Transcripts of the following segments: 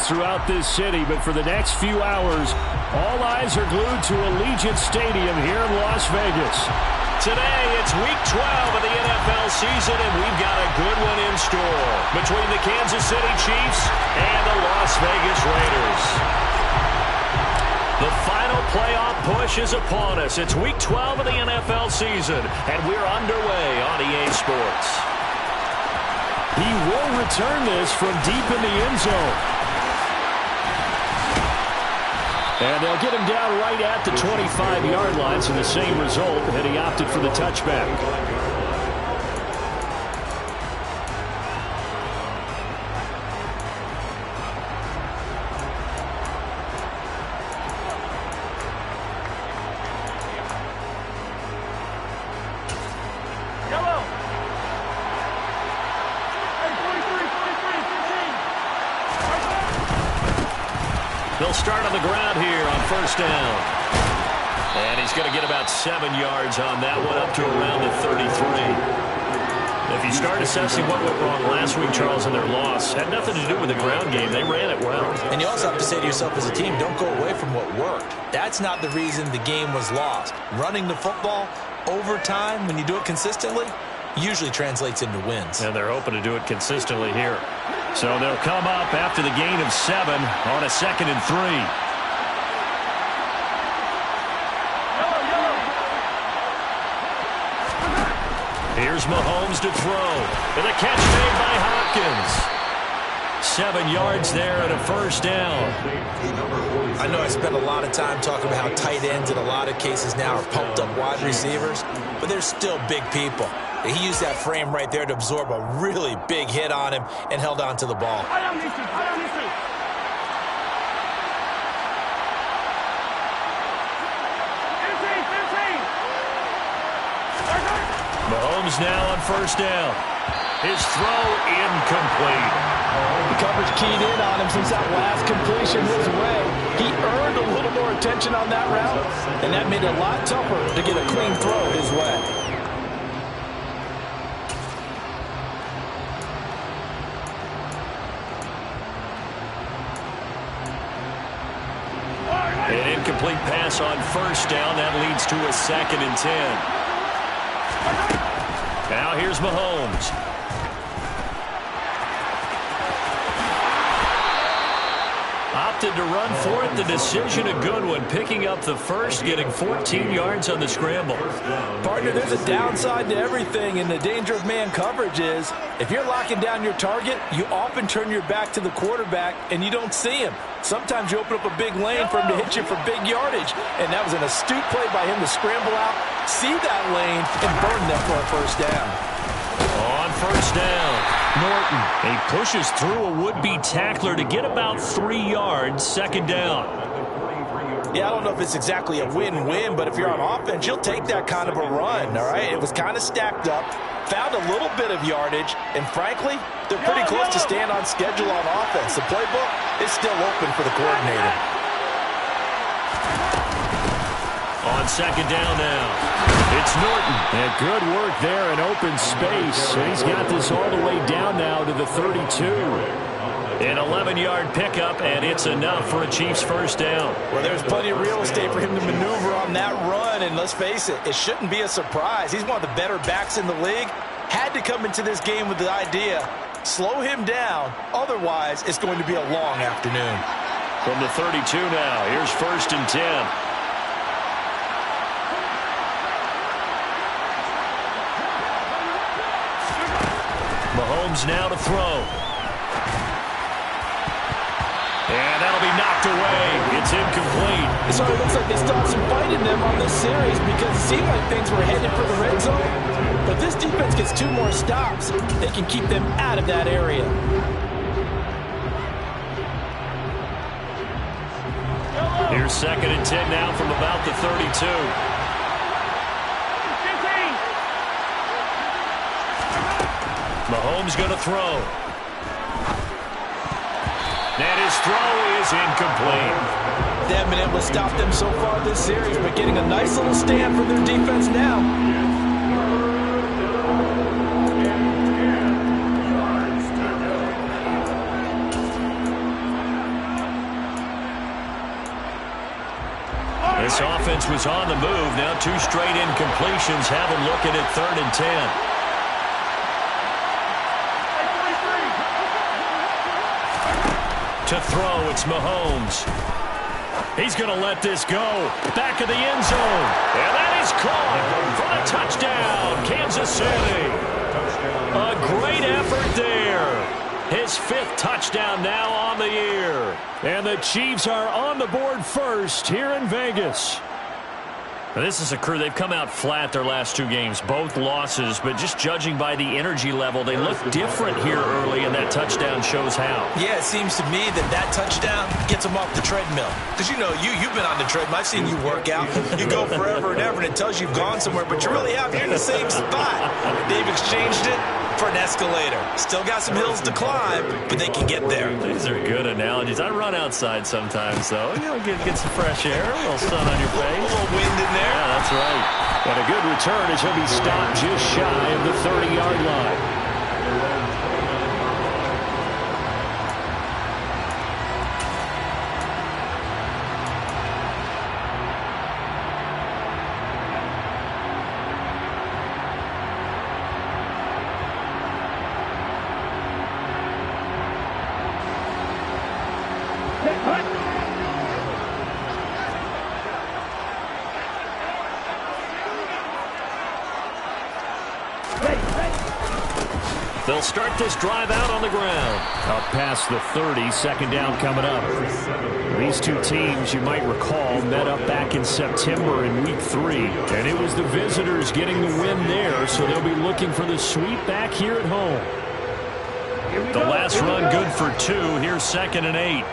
throughout this city, but for the next few hours, all eyes are glued to Allegiant Stadium here in Las Vegas. Today, it's Week 12 of the NFL season, and we've got a good one in store between the Kansas City Chiefs and the Las Vegas Raiders. The final playoff push is upon us. It's Week 12 of the NFL season, and we're underway on EA Sports. He will return this from deep in the end zone. And they'll get him down right at the 25-yard line, so the same result, and he opted for the touchback. They'll start on the ground here on first down. And he's going to get about 7 yards on that one, up to around the 33. If you start assessing what went wrong last week, Charles, in their loss, had nothing to do with the ground game. They ran it well. And you also have to say to yourself as a team, don't go away from what worked. That's not the reason the game was lost. Running the football over time, when you do it consistently, usually translates into wins. And they're hoping to do it consistently here. So they'll come up after the gain of 7 on a 2nd and 3. Here's Mahomes to throw. And the catch made by Hopkins. 7 yards there and a first down. I know I spent a lot of time talking about how tight ends in a lot of cases now are pumped up wide receivers, but they're still big people. He used that frame right there to absorb a really big hit on him and held on to the ball. Mahomes now on first down. His throw incomplete. The coverage keyed in on him since that last completion his way. He earned a little more attention on that route, and that made it a lot tougher to get a clean throw his way. An incomplete pass on first down. That leads to a 2nd and 10. Now here's Mahomes. Opted to run for it. The decision, a good one. Picking up the first, getting 14 yards on the scramble. Partner, there's a downside to everything, and the danger of man coverage is if you're locking down your target, you often turn your back to the quarterback and you don't see him. Sometimes you open up a big lane for him to hit you for big yardage, and that was an astute play by him to scramble out, see that lane, and burn them for a first down. On first down, Norton. He pushes through a would-be tackler to get about 3 yards, 2nd down. Yeah, I don't know if it's exactly a win-win, but if you're on offense, you'll take that kind of a run, all right? It was kind of stacked up, found a little bit of yardage, and frankly, they're pretty close to staying on schedule on offense. The playbook is still open for the coordinator. On 2nd down now. It's Norton. And good work there in open space. And he's got this all the way down now to the 32. An 11-yard pickup, and it's enough for a Chiefs first down. Well, there's plenty of real estate for him to maneuver on that run, and let's face it, it shouldn't be a surprise. He's one of the better backs in the league. Had to come into this game with the idea, slow him down, otherwise it's going to be a long afternoon. From the 32 now, here's 1st and 10. Mahomes now to throw. And that'll be knocked away. It's incomplete. So it looks like they still have some fight in them on this series because it seemed like things were headed for the red zone. But this defense gets 2 more stops. They can keep them out of that area. Here's 2nd and 10 now from about the 32. Mahomes going to throw. And his throw is incomplete. They haven't been able to stop them so far this series, but getting a nice little stand from their defense now. This offense was on the move. Now 2 straight incompletions have them looking at 3rd and 10. To throw, it's Mahomes. He's going to let this go. Back of the end zone. And that is caught for the touchdown, Kansas City. A great effort there. His 5th touchdown now on the year. And the Chiefs are on the board first here in Vegas. Now, this is a crew. They've come out flat their last 2 games, both losses, but just judging by the energy level, they look different here early, and that touchdown shows how. Yeah, it seems to me that touchdown gets them off the treadmill. Because, you know, you've been on the treadmill. I've seen you work out. You go forever and ever, and it tells you you've gone somewhere, but you really have. You're in the same spot. They've exchanged it for an escalator. Still got some hills to climb, but they can get there. These are good analogies. I run outside sometimes, though. You know, get some fresh air, a little sun on your face. A little wind in there. Yeah, that's right. And a good return as he'll be stopped just shy of the 30-yard line. They'll start this drive out on the ground. Up past the 30, 2nd down coming up. These 2 teams, you might recall, met up back in September in Week 3. And it was the visitors getting the win there, so they'll be looking for the sweep back here at home. The last run good for 2. Here's 2nd and 8.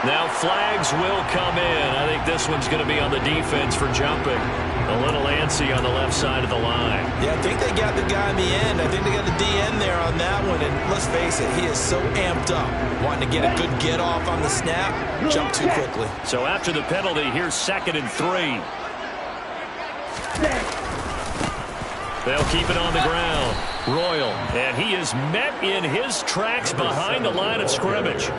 Now flags will come in. I think this one's going to be on the defense for jumping. A little antsy on the left side of the line. Yeah, I think they got the guy in the end. I think they got the DN there on that one. And let's face it, he is so amped up, wanting to get a good get off on the snap, jump too quickly. So after the penalty, here's 2nd and 3. They'll keep it on the ground. Royal, and he is met in his tracks behind the line of scrimmage.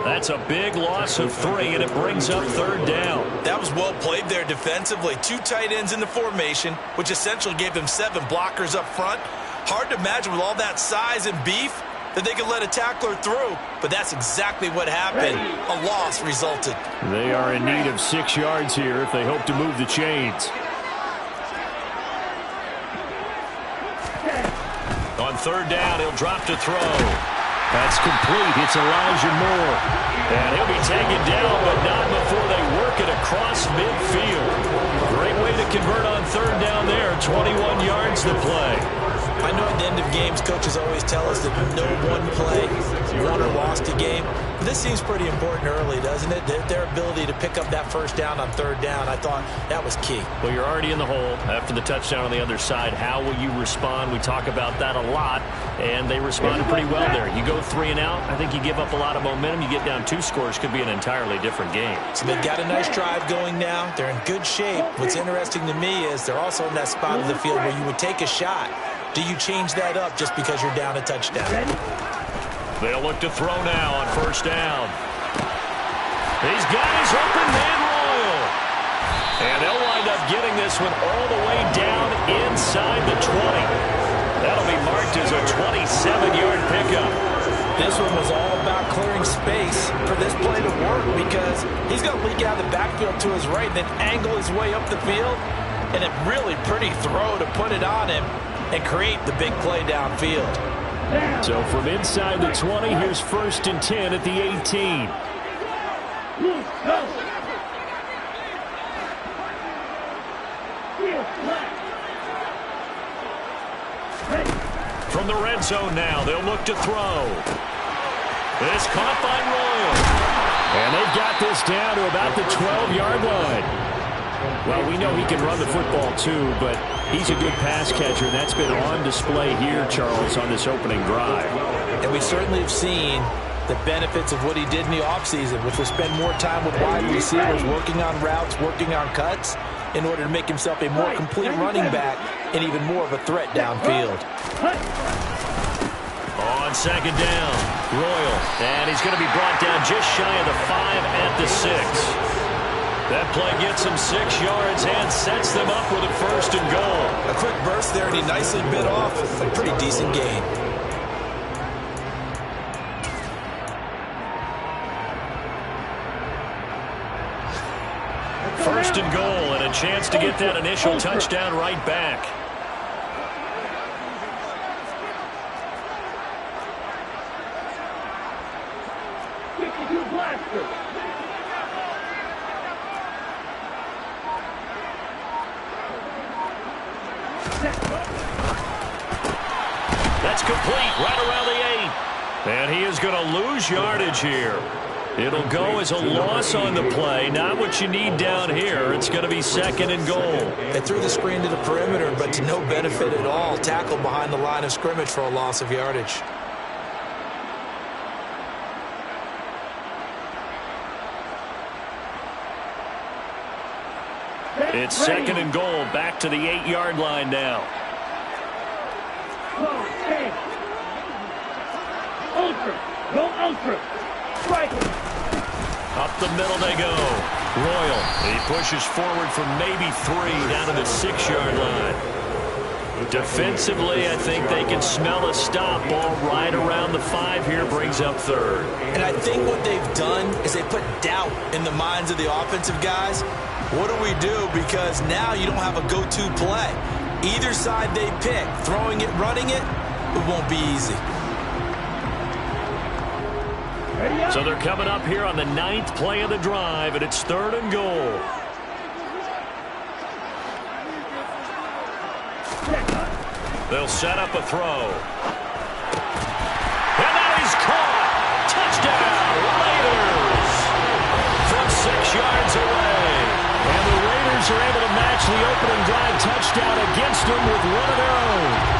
That's a big loss of 3, and it brings up 3rd down. That was well played there defensively. 2 tight ends in the formation, which essentially gave them 7 blockers up front. Hard to imagine with all that size and beef that they could let a tackler through, but that's exactly what happened. A loss resulted. They are in need of 6 yards here if they hope to move the chains. On 3rd down, he'll drop to throw. That's complete. It's Elijah Moore. And he'll be taken down, but not before they work it across midfield. Great way to convert on 3rd down there. 21 yards to play. I know at the end of games, coaches always tell us that no one play won or lost a game. But this seems pretty important early, doesn't it? Their ability to pick up that 1st down on 3rd down, I thought that was key. Well, you're already in the hole after the touchdown on the other side. How will you respond? We talk about that a lot, and they responded pretty well there. You go 3 and out, I think you give up a lot of momentum. You get down 2 scores, could be an entirely different game. So they've got a nice drive going now. They're in good shape. What's interesting to me is they're also in that spot of the field where you would take a shot. Do you change that up just because you're down a touchdown? They'll look to throw now on 1st down. He's got his open man, Royal. And they'll wind up getting this one all the way down inside the 20. That'll be marked as a 27-yard pickup. This one was all about clearing space for this play to work because he's going to leak out the backfield to his right and then angle his way up the field. And a really pretty throw to put it on him and create the big play downfield. So from inside the 20, here's 1st and 10 at the 18. From the red zone now, they'll look to throw. This caught by Royal. And they've got this down to about the 12-yard line. Well, we know he can run the football too, but he's a good pass catcher, and that's been on display here, Charles, on this opening drive. And we certainly have seen the benefits of what he did in the offseason, which was spend more time with wide receivers, working on routes, working on cuts, in order to make himself a more complete running back and even more of a threat downfield. On second down, Royal. And he's going to be brought down just shy of the 5 at the 6. That play gets him 6 yards and sets them up with a first and goal. A quick burst there, and he nicely bit off a pretty decent gain. First and goal, and a chance to get that initial touchdown right back. That's complete, right around the 8. And he is going to lose yardage here. It'll go as a loss on the play. Not what you need down here. It's going to be second and goal. They threw the screen to the perimeter, but to no benefit at all. Tackled behind the line of scrimmage for a loss of yardage. It's second and goal. Back to the 8-yard line now. Ultra. Go ultra. Strike. Up the middle they go. Royal. He pushes forward for maybe 3 down to the 6-yard line. Defensively, I think they can smell a stop. Ball right around the 5 here, brings up third. And I think what they've done is they put doubt in the minds of the offensive guys. What do we do? Because now you don't have a go-to play. Either side they pick, throwing it, running it, it won't be easy. So they're coming up here on the 9th play of the drive, and it's third and goal. They'll set up a throw. And now he's caught. Touchdown, Raiders. From 6 yards away. And the Raiders are able to match the opening drive touchdown against them with one of their own.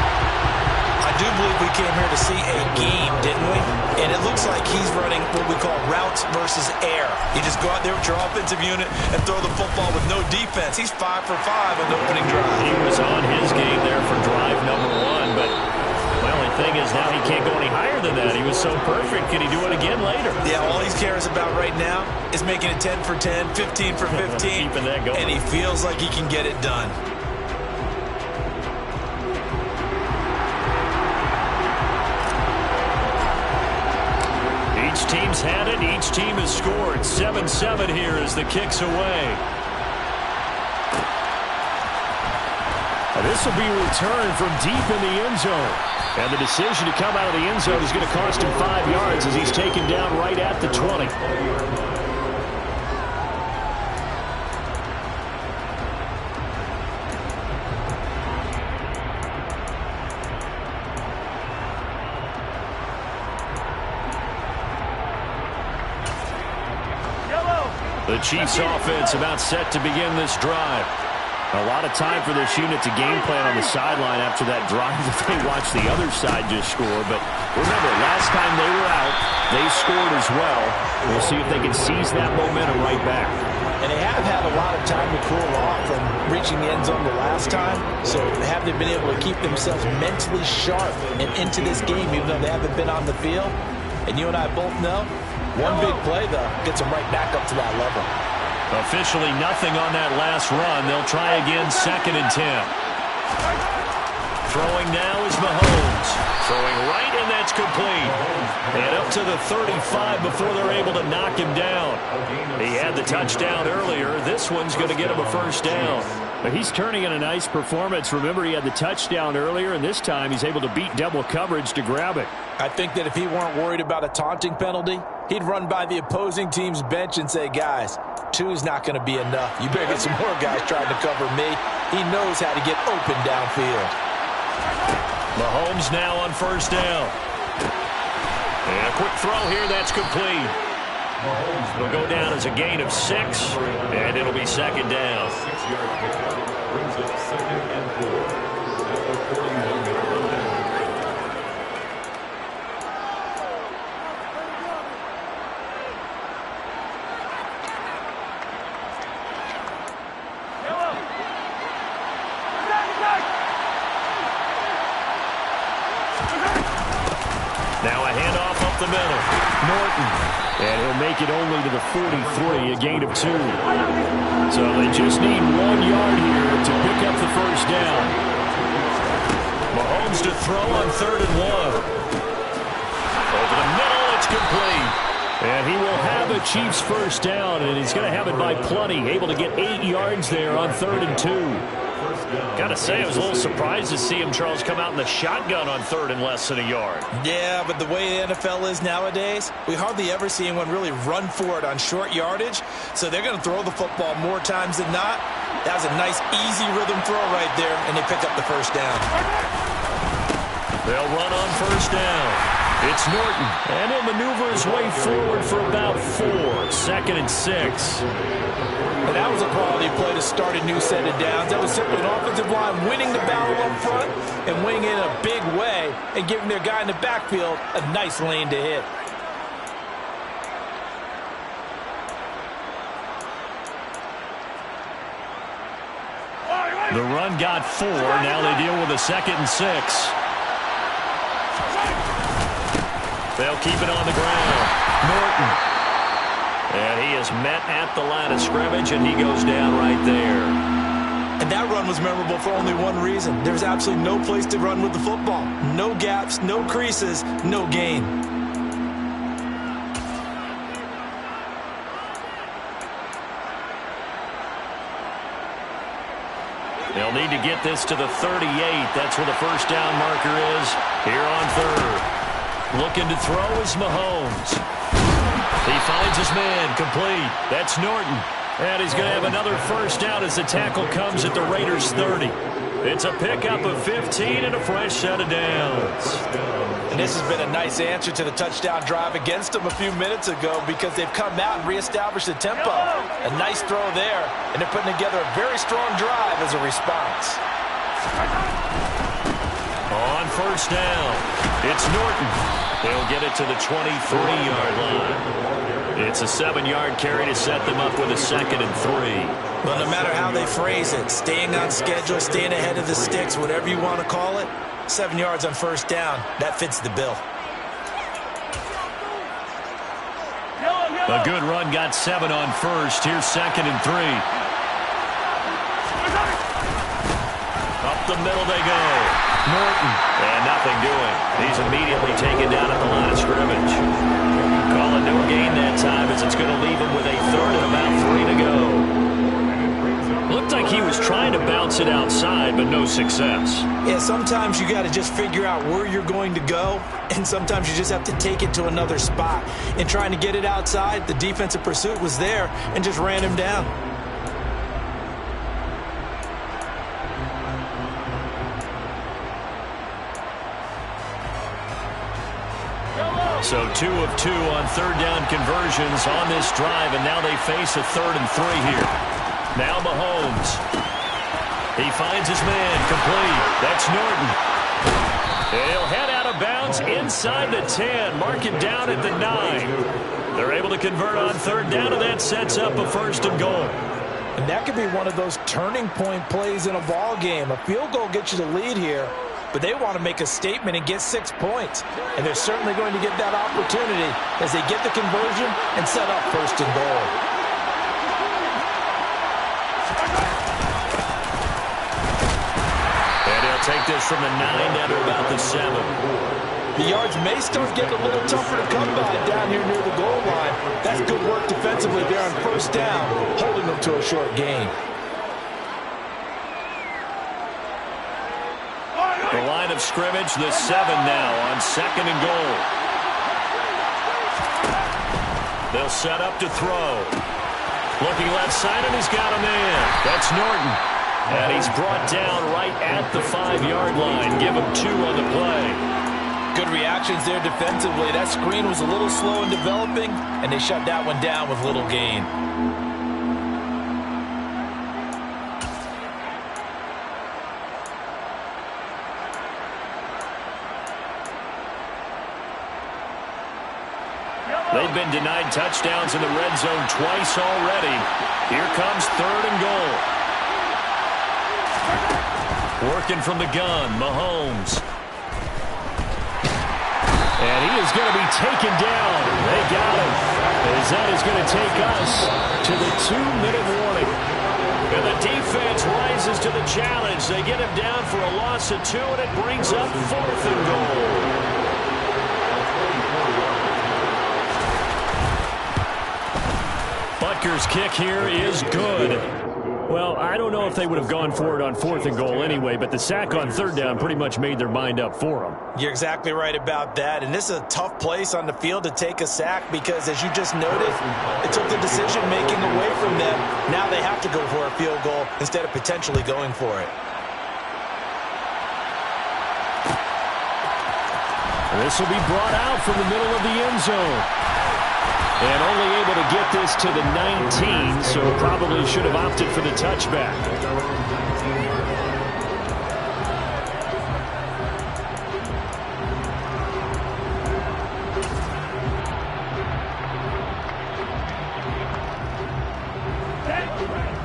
I do believe we came here to see a game, didn't we? And it looks like he's running what we call routes versus air. You just go out there with your offensive unit and throw the football with no defense. He's 5 for 5 on the opening drive. He was on his game there for drive number 1, but well, the thing is now he can't go any higher than that. He was so perfect. Can he do it again later? Yeah, all he cares about right now is making it 10 for 10, 15 for 15. Keeping that going. And he feels like he can get it done. Each team's had it. Each team has scored. 7-7 here as the kick's away. This will be returned from deep in the end zone. And the decision to come out of the end zone is going to cost him 5 yards as he's taken down right at the 20. The Chiefs offense about set to begin this drive. A lot of time for this unit to game plan on the sideline after that drive that they watched the other side just score. But remember, last time they were out, they scored as well. We'll see if they can seize that momentum right back. And they have had a lot of time to cool off from reaching the end zone the last time. So have they been able to keep themselves mentally sharp and into this game, even though they haven't been on the field? And you and I both know, one big play, though, gets them right back up to that level. Officially nothing on that last run. They'll try again, 2nd and 10. Throwing now is Mahomes. Throwing right, and that's complete. And up to the 35 before they're able to knock him down. He had the touchdown earlier. This one's going to get him a first down. But he's turning in a nice performance. Remember, he had the touchdown earlier, and this time he's able to beat double coverage to grab it. I think that if he weren't worried about a taunting penalty, he'd run by the opposing team's bench and say, guys, 2's not going to be enough. You better get some more guys trying to cover me. He knows how to get open downfield. Mahomes now on first down. And a quick throw here, that's complete. It'll go down as a gain of 6, and it'll be 2nd down. 6-yard pickup brings up 2nd and 4. the middle. Norton. And he'll make it only to the 43, a gain of 2. So they just need 1 yard here to pick up the first down. Mahomes to throw on 3rd and 1. Over the middle, it's complete. And he will have a Chiefs first down, and he's going to have it by plenty. Able to get 8 yards there on 3rd and 2. Got to say, I was a little surprised to see him, Charles, come out in the shotgun on 3rd and less than a yard. Yeah, but the way the NFL is nowadays, we hardly ever see anyone really run for it on short yardage. So they're going to throw the football more times than not. That was a nice, easy rhythm throw right there, and they picked up the first down. They'll run on first down. It's Norton. And he'll maneuver his way forward for about 4. 2nd and 6. And that was a quality play to start a new set of downs. That was simply an offensive line winning the battle up front and winning it in a big way and giving their guy in the backfield a nice lane to hit. The run got 4. Now they deal with a 2nd and 6. They'll keep it on the ground. Norton. And he is met at the line of scrimmage, and he goes down right there. And that run was memorable for only one reason. There's absolutely no place to run with the football. No gaps, no creases, no gain. They'll need to get this to the 38. That's where the first down marker is here on 3rd. Looking to throw is Mahomes. He finds his man, complete. That's Norton. And he's going to have another first down as the tackle comes at the Raiders' 30. It's a pickup of 15 and a fresh set of downs. And this has been a nice answer to the touchdown drive against them a few minutes ago because they've come out and reestablished the tempo. A nice throw there, and they're putting together a very strong drive as a response. On first down, it's Norton. They'll get it to the 23-yard line. It's a 7-yard carry to set them up with a 2nd and 3. Well, no matter how they phrase it, staying on schedule, staying ahead of the sticks, whatever you want to call it, 7 yards on first down, that fits the bill. A good run got 7 on first. Here's 2nd and 3. Up the middle they go. Norton. And nothing doing. He's immediately taken down at the line of scrimmage. Call it no gain that time as it's going to leave him with a 3rd and about 3 to go. Looked like he was trying to bounce it outside, but no success. Yeah, sometimes you got to just figure out where you're going to go, and sometimes you just have to take it to another spot. In trying to get it outside, the defensive pursuit was there and just ran him down. So 2 of 2 on 3rd down conversions on this drive, and now they face a 3rd and 3 here. Now Mahomes. He finds his man, complete. That's Norton. He'll head out of bounds inside the 10, mark it down at the 9. They're able to convert on 3rd down, and that sets up a 1st and goal. And that could be one of those turning point plays in a ball game. A field goal gets you the lead here, but they want to make a statement and get 6 points. And they're certainly going to get that opportunity as they get the conversion and set up 1st and goal. And he'll take this from the 9 down to about the 7. The yards may start getting a little tougher to come by down here near the goal line. That's good work defensively there on 1st down, holding them to a short gain. The line of scrimmage, the 7 now on 2nd and goal. They'll set up to throw. Looking left side, and he's got a man. That's Norton. And he's brought down right at the 5-yard line. Give him 2 on the play. Good reactions there defensively. That screen was a little slow in developing, and they shut that one down with little gain. They've been denied touchdowns in the red zone twice already. Here comes 3rd and goal. Working from the gun, Mahomes. And he is is going to be taken down. They got him. As that is going to take us to the 2-minute warning. And the defense rises to the challenge. They get him down for a loss of 2, and it brings up 4th and goal. Butker's kick here is good. Well, I don't know if they would have gone for it on 4th and goal anyway, but the sack on 3rd down pretty much made their mind up for them. You're exactly right about that, and this is a tough place on the field to take a sack because, as you just noted, it took the decision-making away from them. Now they have to go for a field goal instead of potentially going for it. This will be brought out from the middle of the end zone. And only able to get this to the 19, so probably should have opted for the touchback.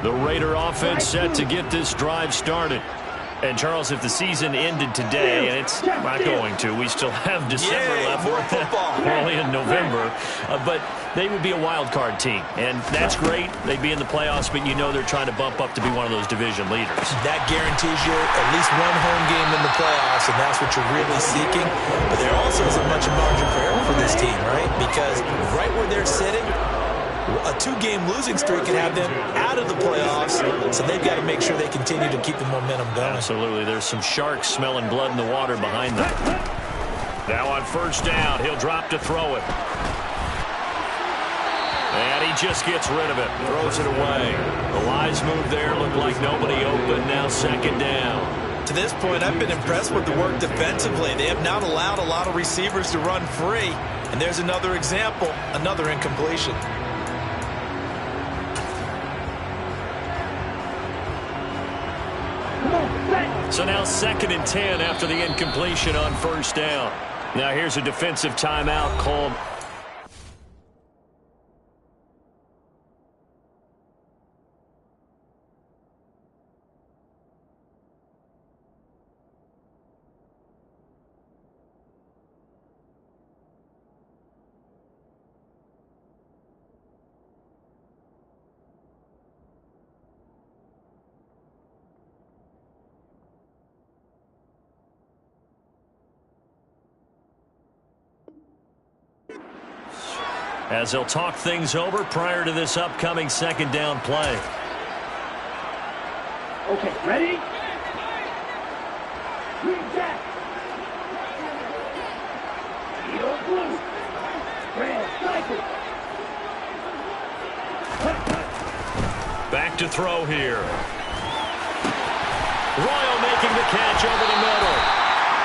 The Raider offense set to get this drive started. And, Charles, if the season ended today, and it's not going to, we still have December left. More football. We're only in November. But they would be a wild card team. And that's great. They'd be in the playoffs, but you know they're trying to bump up to be one of those division leaders. That guarantees you at least one home game in the playoffs, and that's what you're really seeking. But there also isn't much margin for error for this team, right? Because right where they're sitting, a 2-game losing streak can have them out of the playoffs, so they've got to make sure they continue to keep the momentum going. Absolutely. There's some sharks smelling blood in the water behind them. Now on 1st down, he'll drop to throw it. And he just gets rid of it, throws it away. The Lions move there, look like nobody open, now 2nd down. To this point, I've been impressed with the work defensively. They have not allowed a lot of receivers to run free. And there's another example, another incompletion. So now 2nd and 10 after the incompletion on 1st down. Now here's a defensive timeout called. As they'll talk things over prior to this upcoming 2nd down play. Okay, ready? Back to throw here. Royal making the catch over the middle.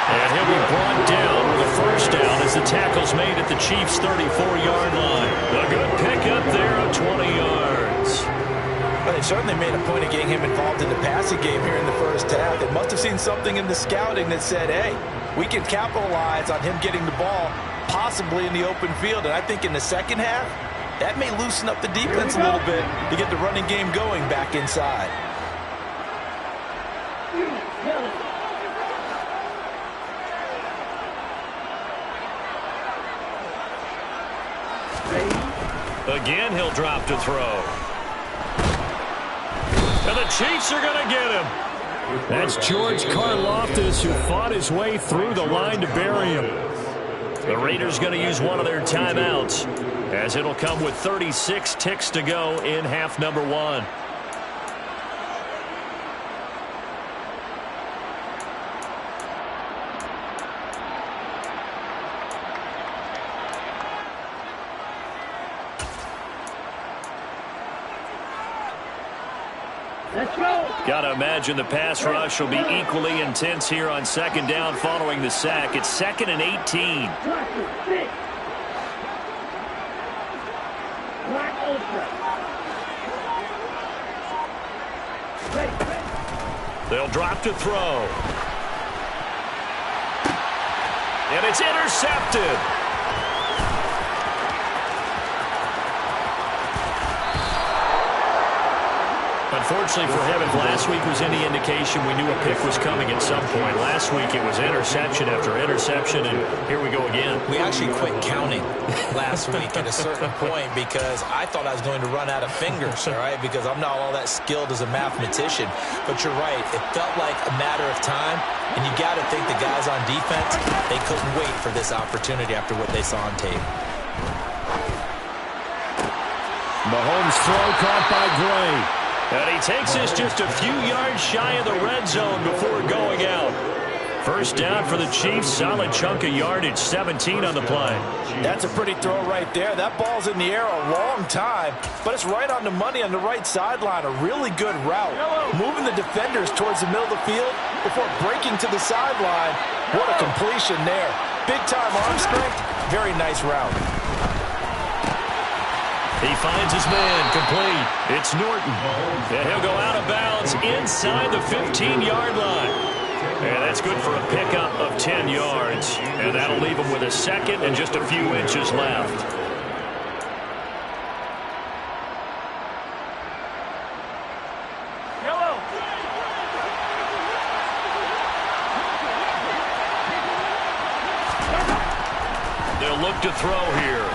And he'll be brought down with a 1st down as the tackle's made at the Chiefs' 34-yard line. A good pickup there of 20 yards. Well, they certainly made a point of getting him involved in the passing game here in the 1st half. They must have seen something in the scouting that said, hey, we can capitalize on him getting the ball possibly in the open field. And I think in the 2nd half, that may loosen up the defense a little bit to get the running game going back inside. Again, he'll drop to throw. And the Chiefs are going to get him. That's George Karlaftis, who fought his way through the line to bury him. The Raiders going to use one of their timeouts, as it'll come with 36 ticks to go in half number 1. Let's go. Got to imagine the pass rush will be equally intense here on 2nd down following the sack. It's 2nd and 18. They'll drop to throw. And it's intercepted. unfortunately for him, if last week was any indication, we knew a pick was coming at some point. Last week it was interception after interception, and here we go again. We actually quit counting last week at a certain point because I thought I was going to run out of fingers, all right, because I'm not all that skilled as a mathematician. But you're right. It felt like a matter of time, and you got to think the guys on defense, they couldn't wait for this opportunity after what they saw on tape. Mahomes' throw caught by Gray. And he takes this just a few yards shy of the red zone before going out. First down for the Chiefs. Solid chunk of yardage, 17 on the play. That's a pretty throw right there. That ball's in the air a long time, but it's right on the money on the right sideline. A really good route. Moving the defenders towards the middle of the field before breaking to the sideline. What a completion there. Big-time arm strength. Very nice route. He finds his man, complete. It's Norton. And he'll go out of bounds inside the 15-yard line. And that's good for a pickup of 10 yards. And that'll leave him with a second and just a few inches left. They'll look to throw here.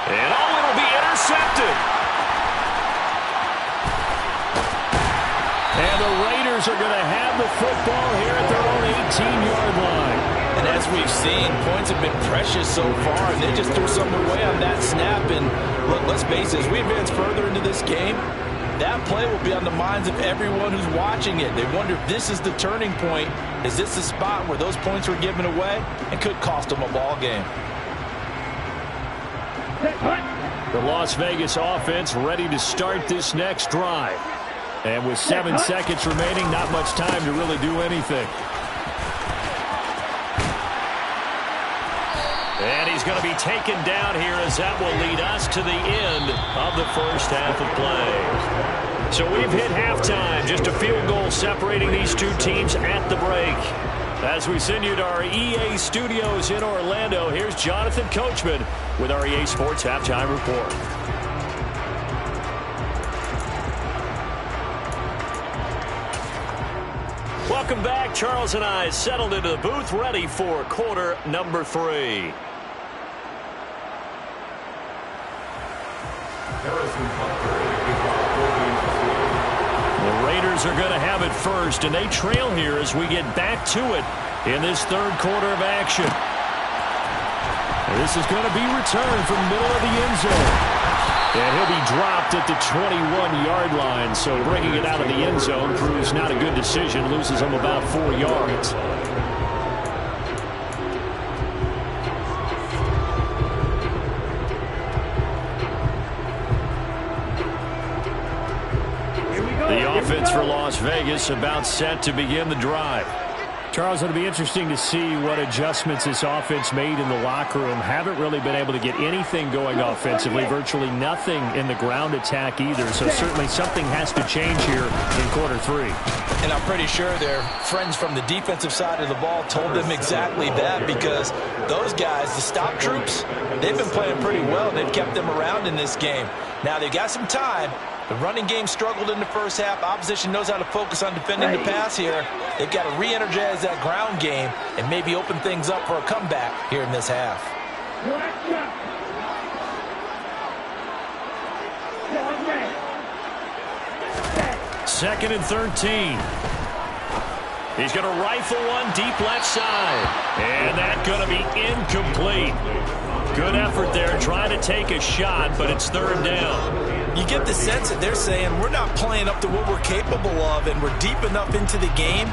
And it'll be intercepted. And the Raiders are going to have the football here at their own 18-yard line. And as we've seen, points have been precious so far, and they just threw something away on that snap. And look, let's face it, as we advance further into this game, that play will be on the minds of everyone who's watching it. They wonder if this is the turning point. Is this the spot where those points were given away and could cost them a ball game? The Las Vegas offense ready to start this next drive. And with 7 seconds remaining, not much time to really do anything. And he's going to be taken down here as that will lead us to the end of the first half of play. So we've hit halftime, just a field goal separating these two teams at the break. As we send you to our EA studios in Orlando, here's Jonathan Coachman with our EA Sports Halftime Report. Welcome back. Charles and I settled into the booth, ready for quarter number 3. The Raiders are going to have it first, and they trail here as we get back to it in this third quarter of action. This is going to be returned from the middle of the end zone. And he'll be dropped at the 21-yard line, so bringing it out of the end zone proves not a good decision, loses him about 4 yards. The offense for Las Vegas about set to begin the drive. Charles, it'll be interesting to see what adjustments this offense made in the locker room. Haven't really been able to get anything going offensively, virtually nothing in the ground attack either. So certainly something has to change here in quarter 3. And I'm pretty sure their friends from the defensive side of the ball told them exactly that, because those guys, the stop troops, they've been playing pretty well. They've kept them around in this game. Now they've got some time. The running game struggled in the first half. Opposition knows how to focus on defending the pass here. They've got to re-energize that ground game and maybe open things up for a comeback here in this half. Second and 13. He's going to rifle one deep left side. And that's going to be incomplete. Good effort there trying to take a shot, but it's third down. You get the sense that they're saying we're not playing up to what we're capable of, and we're deep enough into the game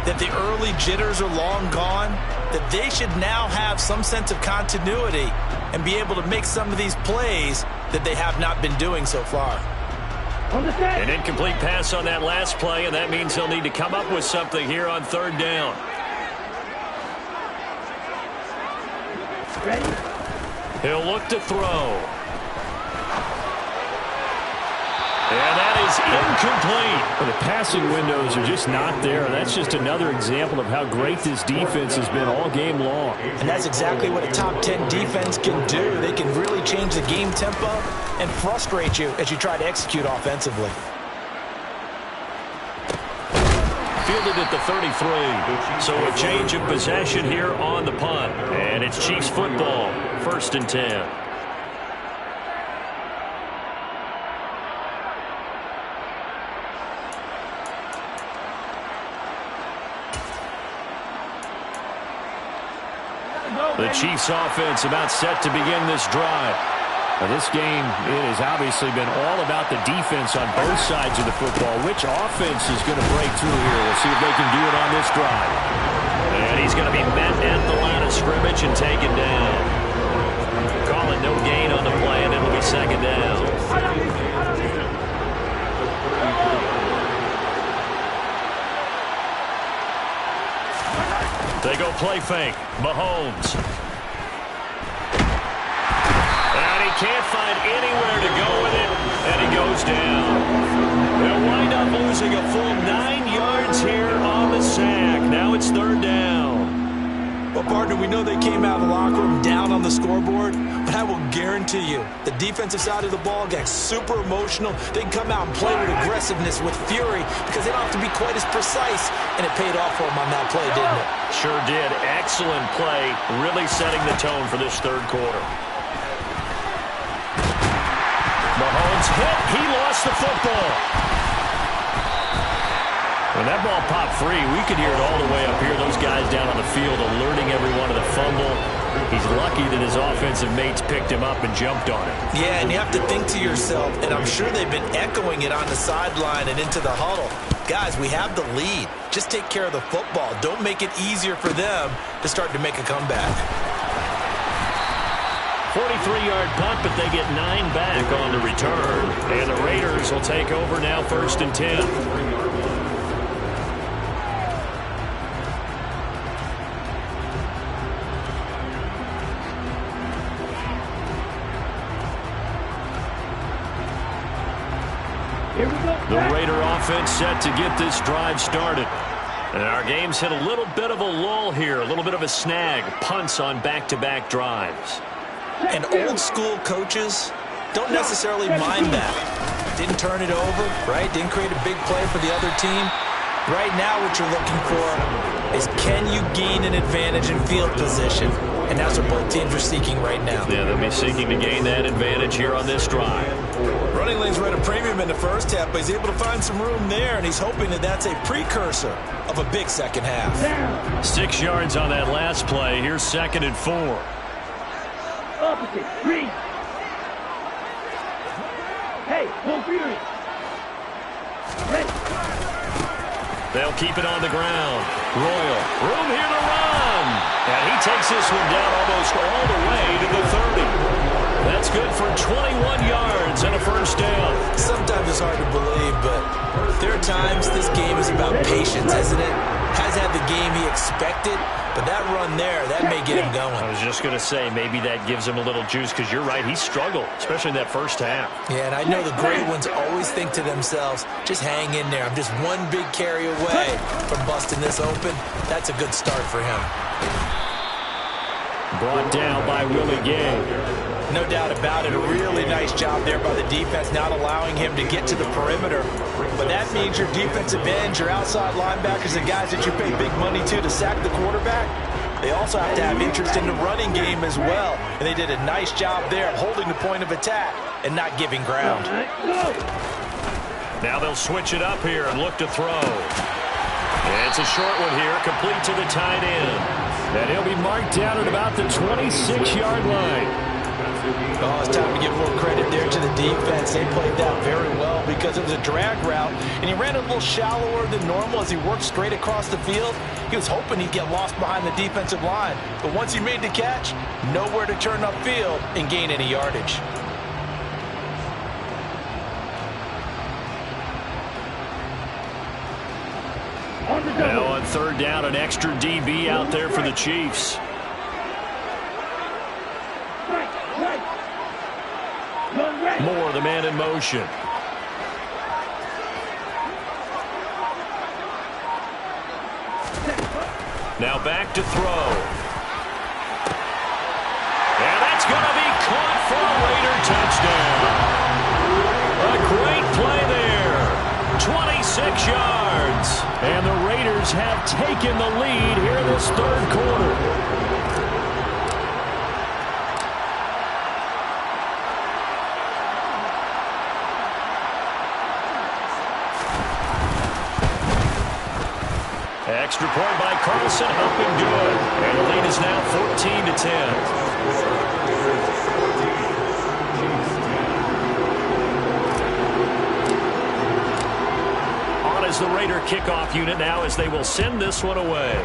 that the early jitters are long gone, that they should now have some sense of continuity and be able to make some of these plays that they have not been doing so far. An incomplete pass on that last play, and that means they'll need to come up with something here on third down. He'll look to throw. And that is incomplete. Well, the passing windows are just not there. That's just another example of how great this defense has been all game long. And that's exactly what a top 10 defense can do. They can really change the game tempo and frustrate you as you try to execute offensively. fielded at the 33. So a change of possession here on the punt. And it's Chiefs football, 1st and 10. The Chiefs offense about set to begin this drive. Now, this game, it has obviously been all about the defense on both sides of the football. Which offense is going to break through here? We'll see if they can do it on this drive. And he's going to be met at the line of scrimmage and taken down. Call it no gain on the play, and it'll be 2nd down. They go play fake. Mahomes. And he can't find anywhere to go with it, and he goes down. They'll wind up losing a full 9 yards here on the sack. Now it's 3rd down. Well, partner, we know they came out of the locker room down on the scoreboard, but I will guarantee you the defensive side of the ball gets super emotional. They can come out and play with aggressiveness, with fury, because they don't have to be quite as precise, and it paid off for them on that play, didn't it? Sure did. Excellent play, really setting the tone for this 3rd quarter. Mahomes hit. He lost the football. When that ball popped free, we could hear it all the way up here. Those guys down on the field alerting everyone of the fumble. He's lucky that his offensive mates picked him up and jumped on it. Yeah, and you have to think to yourself, and I'm sure they've been echoing it on the sideline and into the huddle. Guys, we have the lead. Just take care of the football. Don't make it easier for them to start to make a comeback. 43-yard punt, but they get 9 back on the return. And the Raiders will take over now, 1st and 10. The Raider offense set to get this drive started. And our game's hit a little bit of a lull here, a little bit of a snag. Punts on back-to-back drives. And old-school coaches don't necessarily mind that. Didn't turn it over, right? Didn't create a big play for the other team. Right now what you're looking for is, can you gain an advantage in field position? And that's what both teams are seeking right now. Yeah, they'll be seeking to gain that advantage here on this drive. Running lanes were at a premium in the first half, but he's able to find some room there, and he's hoping that that's a precursor of a big second half. 6 yards on that last play. Here's 2nd and 4. Opposite, green. Hey, full fury. Ready. They'll keep it on the ground. Royal, room here to run. And he takes this one down almost all the way to the 30. That's good for 21 yards and a 1st down. Sometimes it's hard to believe, but there are times this game is about patience, isn't it? Has had the game he expected, but that run there, that may get him going. I was just going to say, maybe that gives him a little juice, because you're right, he struggled, especially in that first half. Yeah, and I know the great ones always think to themselves, just hang in there. I'm just one big carry away from busting this open. That's a good start for him. Brought down by Willie Gay. No doubt about it. A really nice job there by the defense, not allowing him to get to the perimeter. But that means your defensive ends, your outside linebackers, the guys that you pay big money to sack the quarterback, they also have to have interest in the running game as well. And they did a nice job there of holding the point of attack and not giving ground. Now they'll switch it up here and look to throw. And it's a short one here, complete to the tight end. And he'll be marked down at about the 26-yard line. Oh, it's time to give more credit there to the defense. They played that very well because it was a drag route, and he ran a little shallower than normal as he worked straight across the field. He was hoping he'd get lost behind the defensive line, but once he made the catch, nowhere to turn upfield and gain any yardage. Now on 3rd down, an extra DB out there for the Chiefs. Moore, the man in motion. Now back to throw. And that's going to be caught for a Raider touchdown. A great play there. 26 yards. And the Raiders Raiders have taken the lead here in this third quarter. Extra point by Carlson, helping good. And the lead is now 14-10. On is the Raider kickoff unit now as they will send this one away.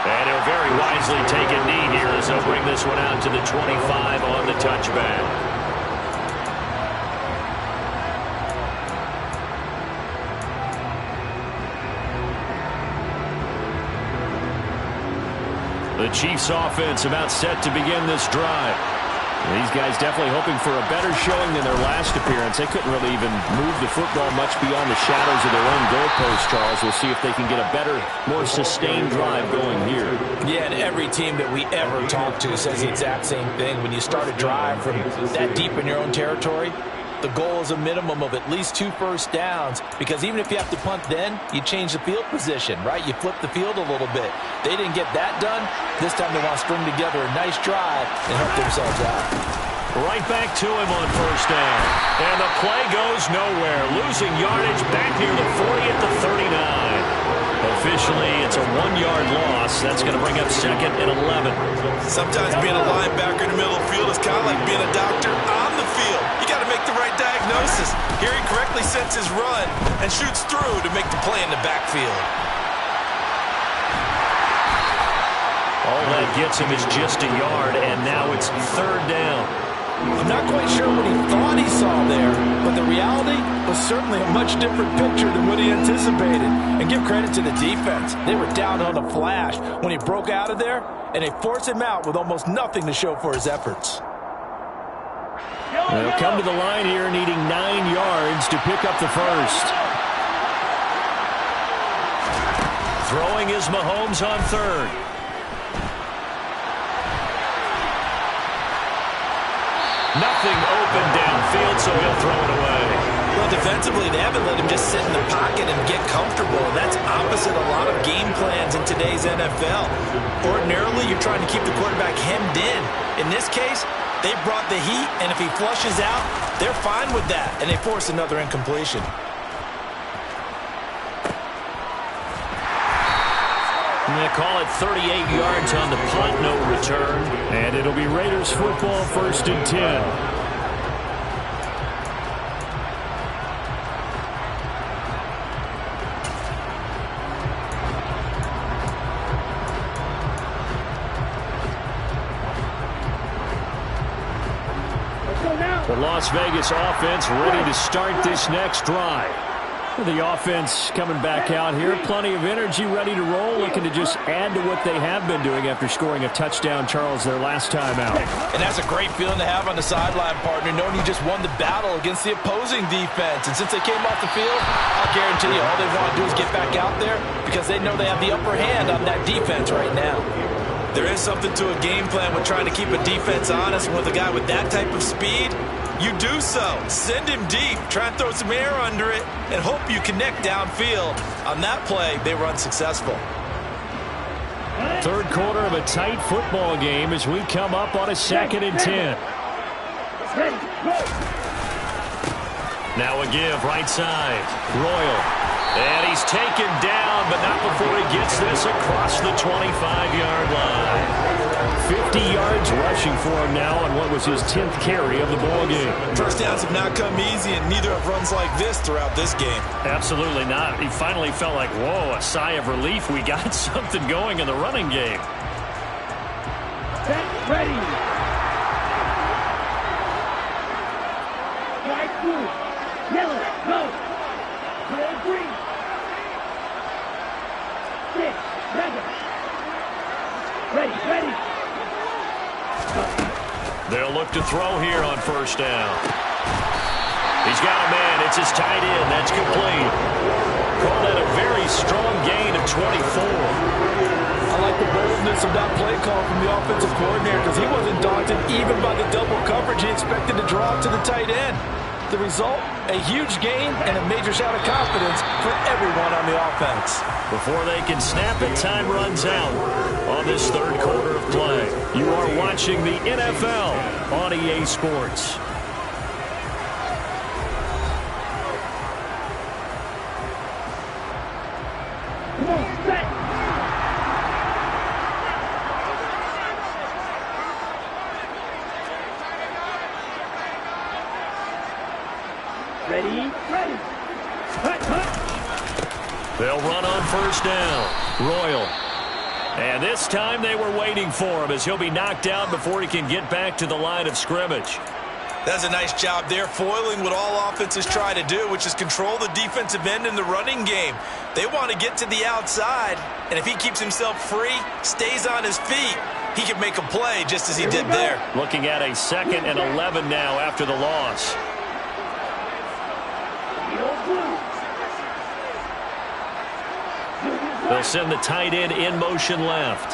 And he'll very wisely take a knee here as they'll bring this one out to the 25 on the touchback. The Chiefs offense about set to begin this drive. These guys definitely hoping for a better showing than their last appearance. They couldn't really even move the football much beyond the shadows of their own goalpost, Charles. We'll see if they can get a better, more sustained drive going here. Yeah, and every team that we ever talk to says the exact same thing. When you start a drive from that deep in your own territory, the goal is a minimum of at least 2 first downs, because even if you have to punt then, you change the field position, right? You flip the field a little bit. They didn't get that done. This time they want to string together a nice drive and help themselves out. Right back to him on first down. And the play goes nowhere. Losing yardage back near the 40 at the 39. Officially, it's a 1-yard loss. That's going to bring up 2nd and 11. Sometimes being a linebacker in the middle of the field is kind of like being a doctor on the field. You got to make the right diagnosis. Here he correctly sets his run and shoots through to make the play in the backfield. All that gets him is just a yard, and now it's 3rd down. I'm not quite sure what he thought he saw there, but the reality was certainly a much different picture than what he anticipated. And give credit to the defense. They were down on a flash when he broke out of there, and they forced him out with almost nothing to show for his efforts. They'll come to the line here needing 9 yards to pick up the first. Throwing is Mahomes on 3rd. Nothing open downfield, so he'll throw it away. Well, defensively, they haven't let him just sit in the pocket and get comfortable. That's opposite a lot of game plans in today's NFL. Ordinarily, you're trying to keep the quarterback hemmed in. In this case, they brought the heat, and if he flushes out, they're fine with that, and they force another incompletion. And they call it 38 yards on the punt, no return. And it'll be Raiders football, 1st and 10. The Las Vegas offense ready to start this next drive. The offense coming back out here. Plenty of energy, ready to roll, looking to just add to what they have been doing after scoring a touchdown, Charles, their last time out. And that's a great feeling to have on the sideline, partner, knowing you just won the battle against the opposing defense. And since they came off the field, I'll guarantee you all they want to do is get back out there because they know they have the upper hand on that defense right now. There is something to a game plan with trying to keep a defense honest. And with a guy with that type of speed, you do so. Send him deep. Try and throw some air under it and hope you connect downfield. On that play, they were unsuccessful. Third quarter of a tight football game as we come up on a 2nd and 10. Now a give right side. Royal. And he's taken down, but not before he gets this across the 25-yard line. 50 yards rushing for him now on what was his 10th carry of the ball game. First downs have not come easy, and neither have runs like this throughout this game. Absolutely not. He finally felt like, whoa, a sigh of relief. We got something going in the running game. Set, ready. Right through. Yellow, go. Clear, green. 6, ready. They'll look to throw here on first down. He's got a man. It's his tight end. That's complete. Call that a very strong gain of 24. I like the boldness of that play call from the offensive coordinator because he wasn't daunted even by the double coverage he expected to draw to the tight end. The result, a huge gain and a major shout of confidence for everyone on the offense. Before they can snap it, time runs out on this third quarter of play. You are watching the NFL on EA Sports. They'll run on first down. Royal. And this time they were waiting for him as he'll be knocked out before he can get back to the line of scrimmage. That's a nice job there, foiling what all offenses try to do, which is control the defensive end in the running game. They want to get to the outside, and if he keeps himself free, stays on his feet, he can make a play just as he did there. Looking at a 2nd and 11 now after the loss. They'll send the tight end in motion left.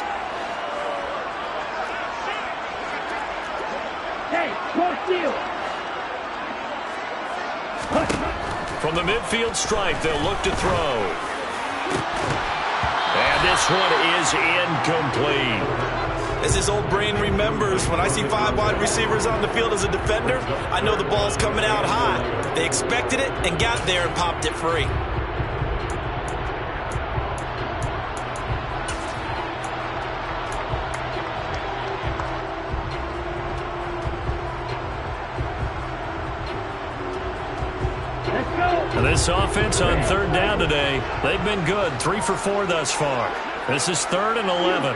From the midfield stripe, they'll look to throw. And this one is incomplete. As his old brain remembers, when I see 5 wide receivers on the field as a defender, I know the ball's coming out hot. They expected it and got there and popped it free. And this offense on third down today, they've been good. 3 for 4 thus far. This is 3rd and 11.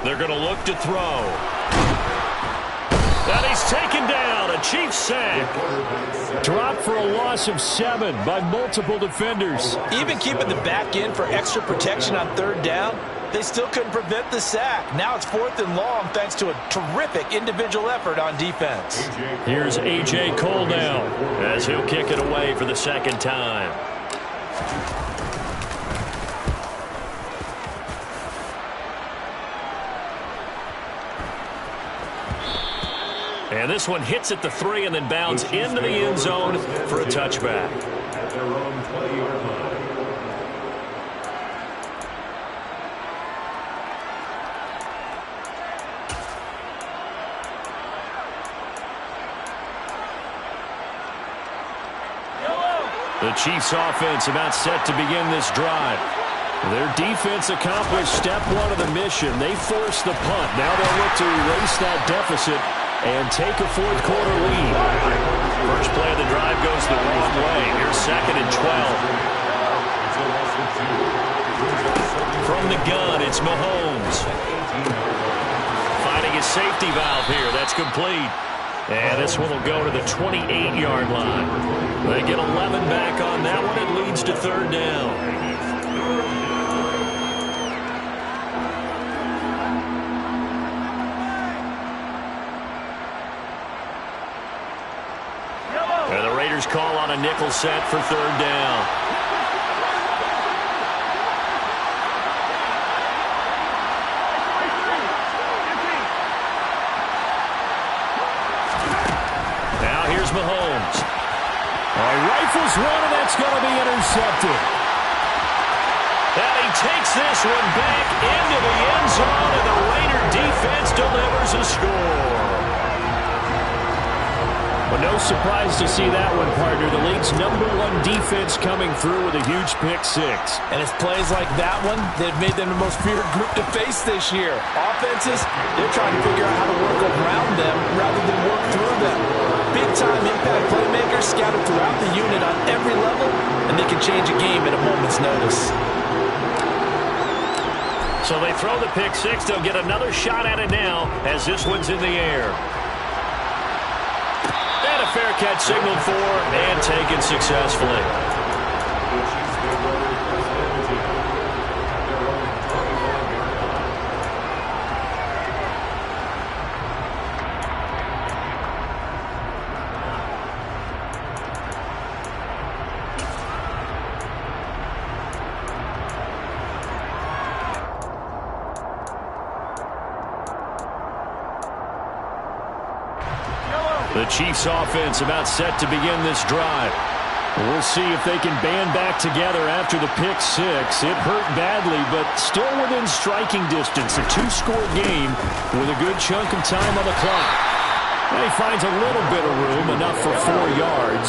They're going to look to throw. And he's taken down. A Chiefs sack. Dropped for a loss of 7 by multiple defenders. Even keeping the back end for extra protection on third down, they still couldn't prevent the sack. Now it's 4th and long thanks to a terrific individual effort on defense. Here's A.J. Cole now as he'll kick it away for the 2nd time. And this one hits at the 3 and then bounds into the end zone for a touchback. At their own 20-yard line. The Chiefs offense about set to begin this drive. Their defense accomplished step 1 of the mission. They forced the punt. Now they'll look to erase that deficit and take a 4th quarter lead. First play of the drive goes the wrong way. Here's 2nd and 12. From the gun, it's Mahomes. Finding his safety valve here. That's complete. And this one will go to the 28-yard line. They get 11 back on that one. It leads to 3rd down. And the Raiders call on a nickel set for 3rd down. Mahomes. Rifles one, and that's going to be intercepted. And he takes this one back into the end zone, and the Raider defense delivers a score. Well, no surprise to see that one, partner. The league's #1 defense coming through with a huge pick-6. And it's plays like that one that have made them the most feared group to face this year. Offenses, they're trying to figure out how to work around them rather than work through them. Big-time impact playmakers scattered throughout the unit on every level, and they can change a game at a moment's notice. So they throw the pick-6. They'll get another shot at it now as this one's in the air. And a fair catch signaled for and taken successfully. The Chiefs offense about set to begin this drive. We'll see if they can band back together after the pick six. It hurt badly, but still within striking distance. A two-score game with a good chunk of time on the clock. And he finds a little bit of room, enough for 4 yards.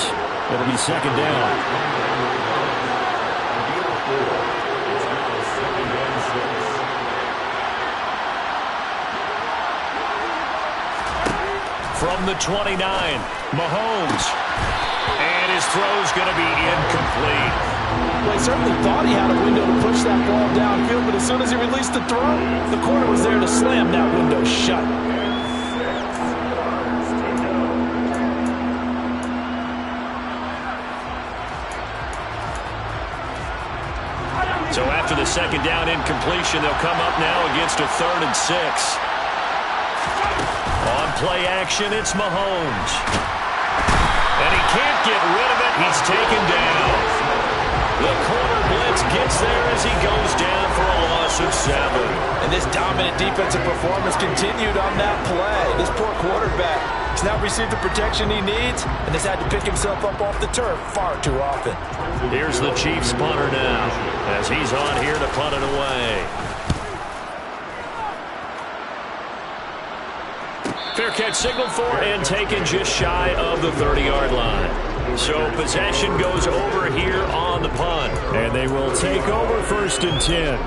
It'll be second down. From the 29, Mahomes. And his throw's going to be incomplete. Well, he certainly thought he had a window to push that ball downfield, but as soon as he released the throw, the corner was there to slam that window shut. So after the second down incompletion, they'll come up now against a 3rd and 6. On play action, it's Mahomes. And he can't get rid of it. He's taken down. The corner blitz gets there as he goes down for a loss of 7. And this dominant defensive performance continued on that play. This poor quarterback has not received the protection he needs and has had to pick himself up off the turf far too often. Here's the Chiefs punter now as he's on here to punt it away. Fair catch signaled for and taken just shy of the 30-yard line. So possession goes over here on the punt. And they will take over 1st and 10.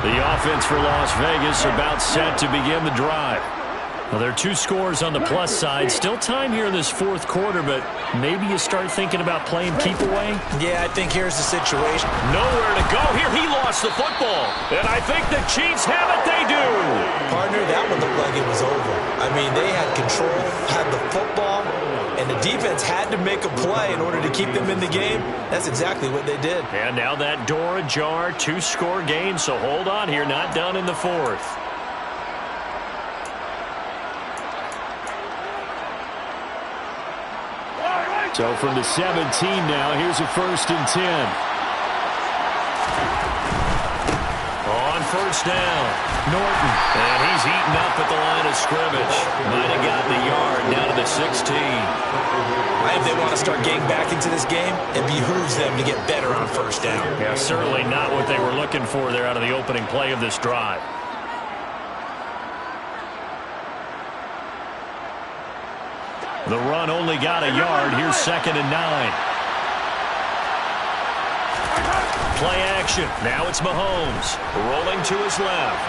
The offense for Las Vegas about set to begin the drive. Well, there are 2 scores on the plus side. Still time here in this 4th quarter, but maybe you start thinking about playing keep away? Yeah, I think here's the situation. Nowhere to go here. He lost the football. And I think the Chiefs have it. They do. Partner, that one looked like it was over. I mean, they had control, had the football, and the defense had to make a play in order to keep them in the game. That's exactly what they did. And now that door ajar, 2-score game, so hold on here. Not done in the 4th. So from the 17 now, here's a 1st and 10. On 1st down, Norton. And he's eaten up at the line of scrimmage. Might have gotten a yard down to the 16. If they want to start getting back into this game, it behooves them to get better on 1st down. Yeah, certainly not what they were looking for there out of the opening play of this drive. The run only got a yard. Here's 2nd and 9. Play action. Now it's Mahomes rolling to his left.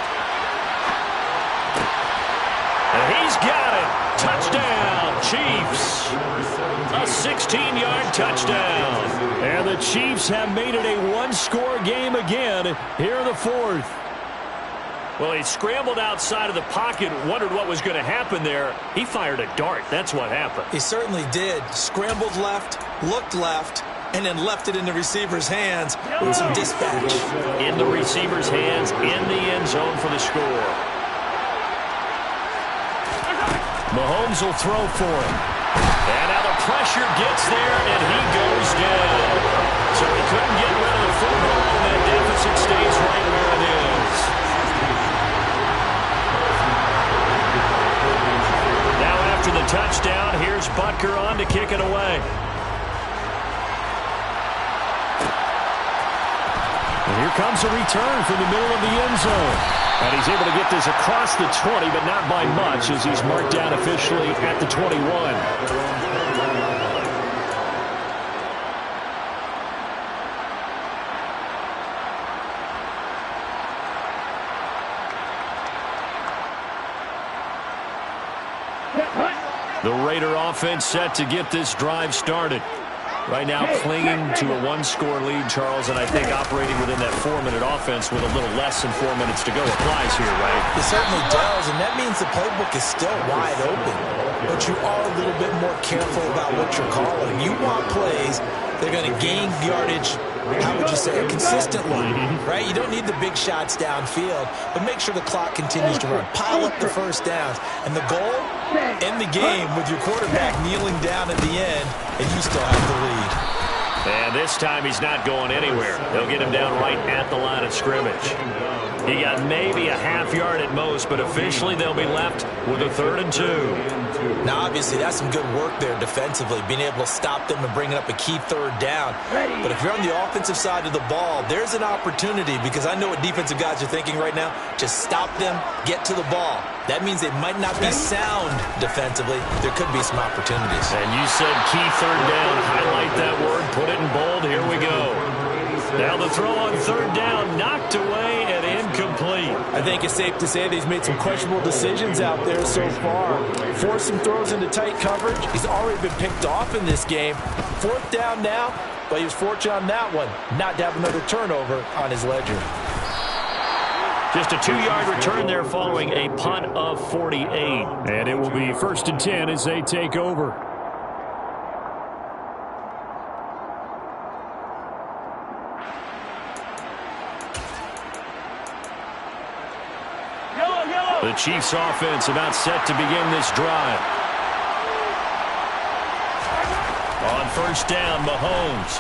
And he's got it. Touchdown, Chiefs. A 16-yard touchdown. And the Chiefs have made it a 1-score game again here in the 4th. Well, he scrambled outside of the pocket, wondered what was going to happen there. He fired a dart. That's what happened. He certainly did. Scrambled left, looked left, and then left it in the receiver's hands with some dispatch. In the receiver's hands, in the end zone for the score. Mahomes will throw for it. And now the pressure gets there, and he goes down. So he couldn't get rid of the football, and that deficit stays right where it is. Now after the touchdown, here's Butker on to kick it away. And here comes a return from the middle of the end zone. And he's able to get this across the 20, but not by much, as he's marked down officially at the 21. The Raider offense set to get this drive started. Right now clinging to a 1-score lead, Charles, and I think operating within that 4-minute offense with a little less than 4 minutes to go applies here, right? It certainly does, and that means the playbook is still wide open. But you are a little bit more careful about what you're calling. You want plays that are going to gain yardage how would you say it, consistent one, right? You don't need the big shots downfield, but make sure the clock continues to run. Pile up the first downs. And the goal, end the game with your quarterback kneeling down at the end, and you still have the lead. And this time he's not going anywhere. They'll get him down right at the line of scrimmage. He got maybe a half yard at most, but officially they'll be left with a 3rd and 2. Now, obviously, that's some good work there defensively, being able to stop them and bringing up a key 3rd down. But if you're on the offensive side of the ball, there's an opportunity, because I know what defensive guys are thinking right now. Just stop them, get to the ball. That means they might not be sound defensively. There could be some opportunities. And you said key 3rd down. Highlight that word. Put it in bold. Here we go. Now the throw on 3rd down, knocked away and incomplete. I think it's safe to say that he's made some questionable decisions out there so far. Forced some throws into tight coverage. He's already been picked off in this game. 4th down now, but he was fortunate on that one not to have another turnover on his ledger. Just a 2-yard return there following a punt of 48. And it will be 1st and 10 as they take over. The Chiefs offense about set to begin this drive. On 1st down, Mahomes.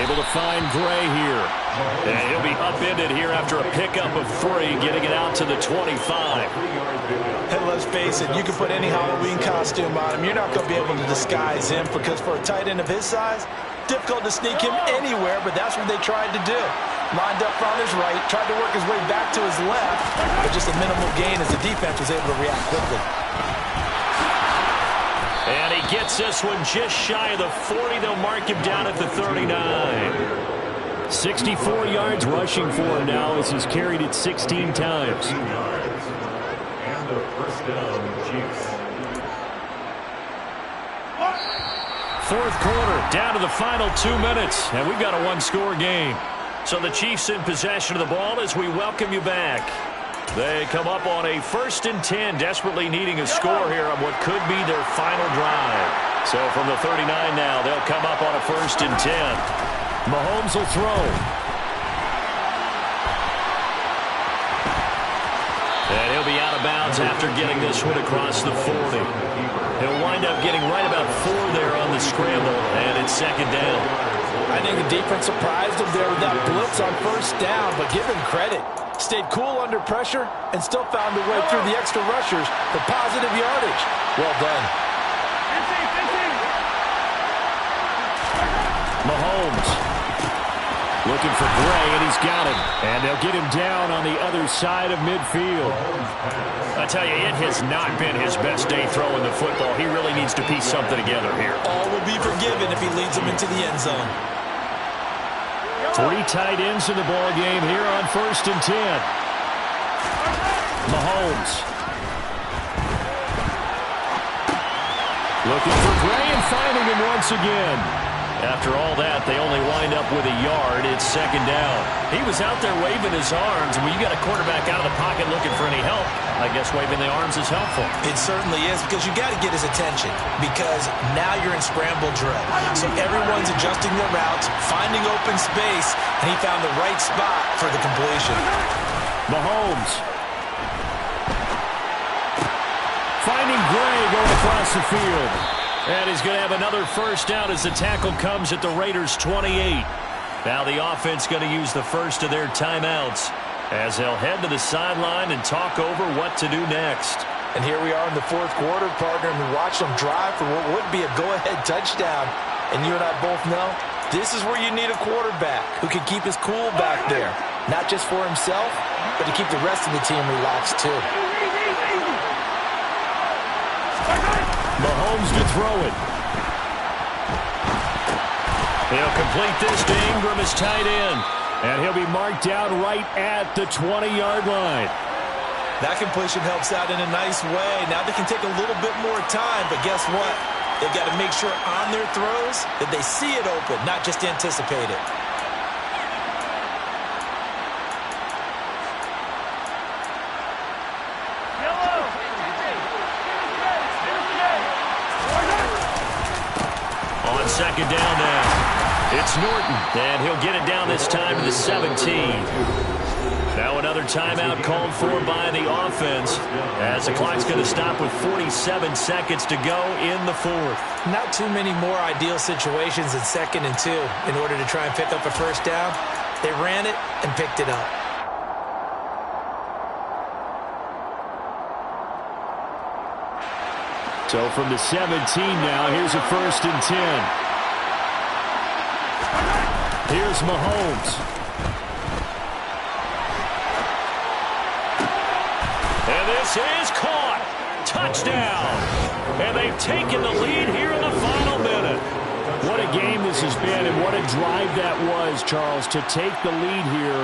Able to find Gray here. And he'll be upended here after a pickup of 3, getting it out to the 25. And let's face it, you can put any Halloween costume on him. You're not going to be able to disguise him, because for a tight end of his size, difficult to sneak him anywhere, but that's what they tried to do. Lined up on his right, tried to work his way back to his left, but just a minimal gain as the defense was able to react quickly. And he gets this one just shy of the 40. They'll mark him down at the 39. 64 yards rushing for him now as he's carried it 16 times. And the 1st down, Chiefs. 4th quarter, down to the final 2 minutes, and we've got a 1-score game. So the Chiefs in possession of the ball as we welcome you back. They come up on a 1st and 10, desperately needing a score here on what could be their final drive. So from the 39 now, they'll come up on a 1st and 10. Mahomes will throw. And he'll be out of bounds after getting this one across the 40. He'll wind up getting right about 4 there on the scramble, and it's 2nd down. I think the defense surprised him there with that blitz on 1st down, but give him credit. Stayed cool under pressure and still found a way through the extra rushers for positive yardage. Well done. Mahomes looking for Gray, and he's got him. And they'll get him down on the other side of midfield. I tell you, it has not been his best day throwing the football. He really needs to piece something together here. All will be forgiven if he leads them into the end zone. 3 tight ends in the ball game here on 1st and 10. Mahomes looking for Gray and finding him once again. After all that, they only wind up with a yard. It's 2nd down. He was out there waving his arms, and when you got a quarterback out of the pocket looking for any help, I guess waving the arms is helpful. It certainly is, because you got to get his attention, because now you're in scramble drill. So everyone's adjusting their routes, finding open space, and he found the right spot for the completion. Mahomes finding Gray going across the field. And he's going to have another 1st down as the tackle comes at the Raiders' 28. Now the offense going to use the first of their timeouts as they'll head to the sideline and talk over what to do next. And here we are in the 4th quarter, partner, and we watch them drive for what would be a go-ahead touchdown. And you and I both know this is where you need a quarterback who can keep his cool back there. Not just for himself, but to keep the rest of the team relaxed too. Mahomes to throw it. He'll complete this to Ingram as tight end. And he'll be marked down right at the 20-yard line. That completion helps out in a nice way. Now they can take a little bit more time, but guess what? They've got to make sure on their throws that they see it open, not just anticipate it. On 2nd down now. It's Norton, and he'll get it down this time to the 17. Now another timeout called for by the offense as the clock's going to stop with 47 seconds to go in the fourth. Not too many more ideal situations in 2nd and 2 in order to try and pick up a first down. They ran it and picked it up. So from the 17 now, here's a 1st and 10. Here's Mahomes. And this is caught. Touchdown. And they've taken the lead here in the final minute. What a game this has been, and what a drive that was, Charles, to take the lead here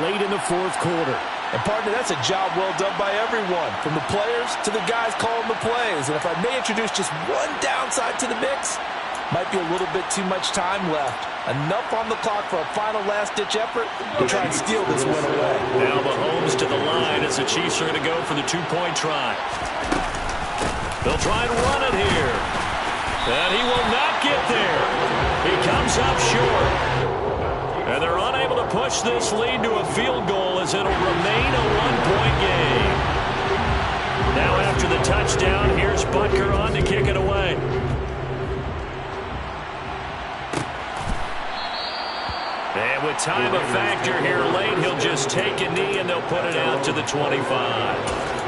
late in the 4th quarter. And, partner, that's a job well done by everyone, from the players to the guys calling the plays. And if I may introduce just one downside to the mix, might be a little bit too much time left. Enough on the clock for a final last-ditch effort to try and steal this win away. Now Mahomes to the line as the Chiefs are going to go for the 2-point try. They'll try and run it here. And he will not get there. He comes up short. And they're unable to push this lead to a field goal as it'll remain a 1-point game. Now after the touchdown, here's Butker on to kick it away. And with time a factor here late, he'll just take a knee and they'll put it out to the 25.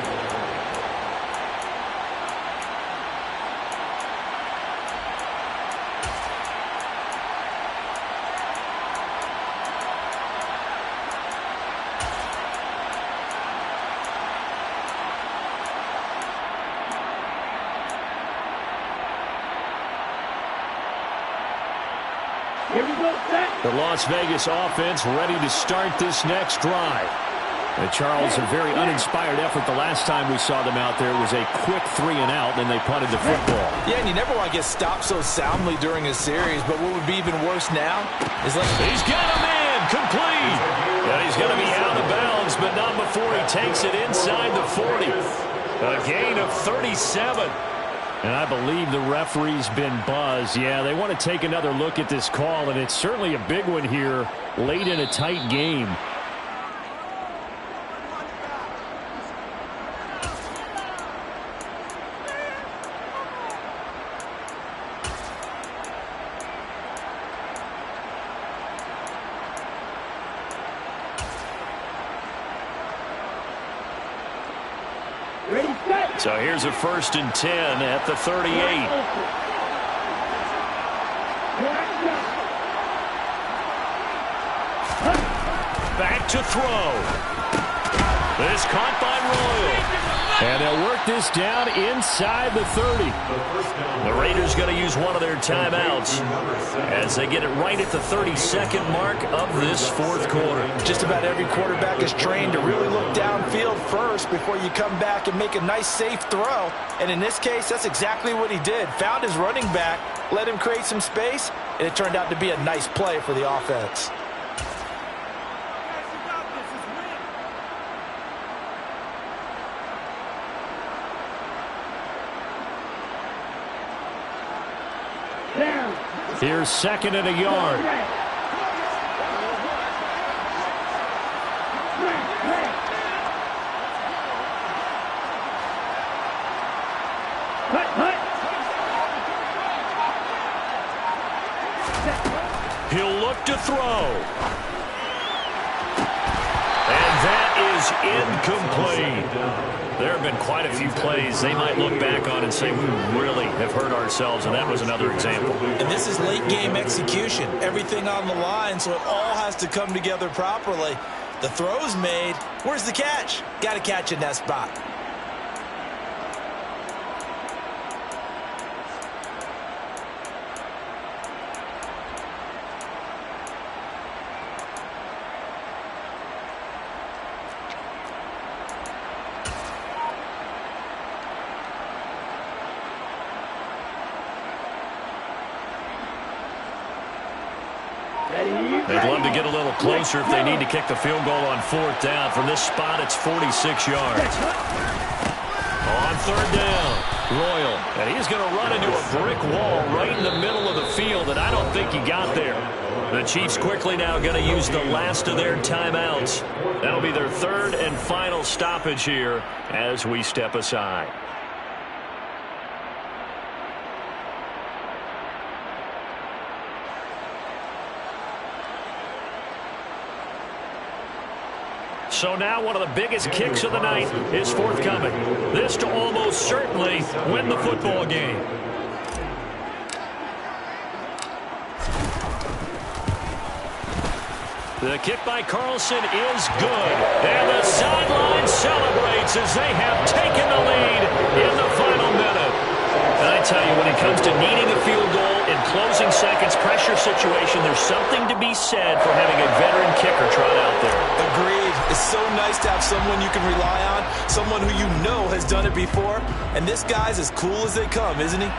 The Las Vegas offense ready to start this next drive. And Charles, a very uninspired effort the last time we saw them out there. It was a quick 3-and-out, and they punted the football. Yeah, and you never want to get stopped so soundly during a series, but what would be even worse now is he's got a man complete. And he's going to be out of bounds, but not before he takes it inside the 40. A gain of 37. And I believe the referee's been buzzed. Yeah, they want to take another look at this call, and it's certainly a big one here late in a tight game. So here's a 1st and 10 at the 38. Back to throw. This caught by Royal. And they'll work this down inside the 30. The Raiders going to use one of their timeouts as they get it right at the 32nd mark of this 4th quarter. Just about every quarterback is trained to really look downfield first before you come back and make a nice, safe throw. And in this case, that's exactly what he did. Found his running back, let him create some space, and it turned out to be a nice play for the offense. Here's 2nd and a yard. He'll look to throw. And that is incomplete. There have been quite a few plays they might look back on and say, we really have hurt ourselves, and that was another example. And this is late game execution. Everything on the line, so it all has to come together properly. The throw's made. Where's the catch? Got to catch in that spot. They'd love to get a little closer if they need to kick the field goal on 4th down. From this spot, it's 46 yards. On 3rd down, Royal. And he's going to run into a brick wall right in the middle of the field, and I don't think he got there. The Chiefs quickly now going to use the last of their timeouts. That'll be their third and final stoppage here as we step aside. So now one of the biggest kicks of the night is forthcoming. This to almost certainly win the football game. The kick by Carlson is good. And the sideline celebrates as they have taken the lead in the final minute. And I tell you, when it comes to needing a field goal in closing seconds, pressure situation, there's something to be said for having a veteran kicker trot out there. Agreed. It's so nice to have someone you can rely on, someone who you know has done it before. And this guy's as cool as they come, isn't he?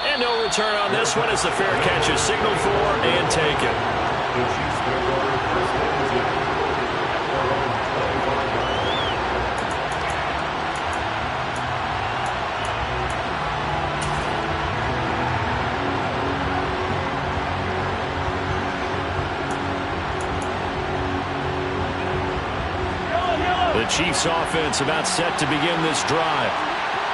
And no return on this one as the fair catch is signaled for and taken. The Chiefs will go over first and 10 at their own 25-yard line. The Chiefs offense about set to begin this drive.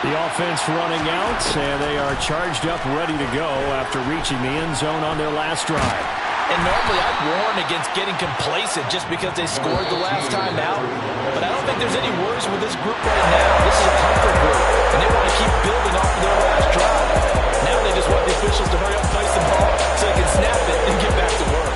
The offense running out, and they are charged up, ready to go after reaching the end zone on their last drive. And normally I'd warn against getting complacent just because they scored the last time out. But I don't think there's any worries with this group right now. This is a comfort group, and they want to keep building off of their last drive. Now they just want the officials to hurry up, place the ball, so they can snap it and get back to work.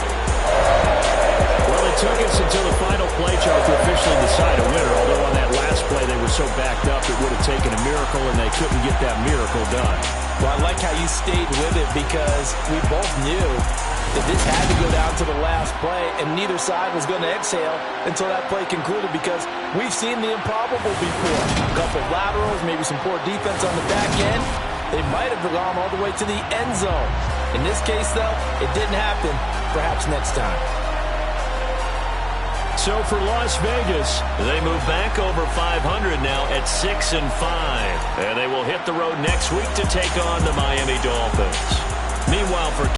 Well, it took us until the final play, Joe, to officially decide a winner. Although on that last play they were so backed up it would have taken a miracle, and they couldn't get that miracle done. Well, I like how you stayed with it because we both knew that this had to go down to the last play, and neither side was going to exhale until that play concluded because we've seen the improbable before. A couple of laterals, maybe some poor defense on the back end. They might have gone all the way to the end zone. In this case, though, it didn't happen. Perhaps next time. So for Las Vegas, they move back over 500 now at 6-5. And they will hit the road next week to take on the Miami Dolphins. Meanwhile, for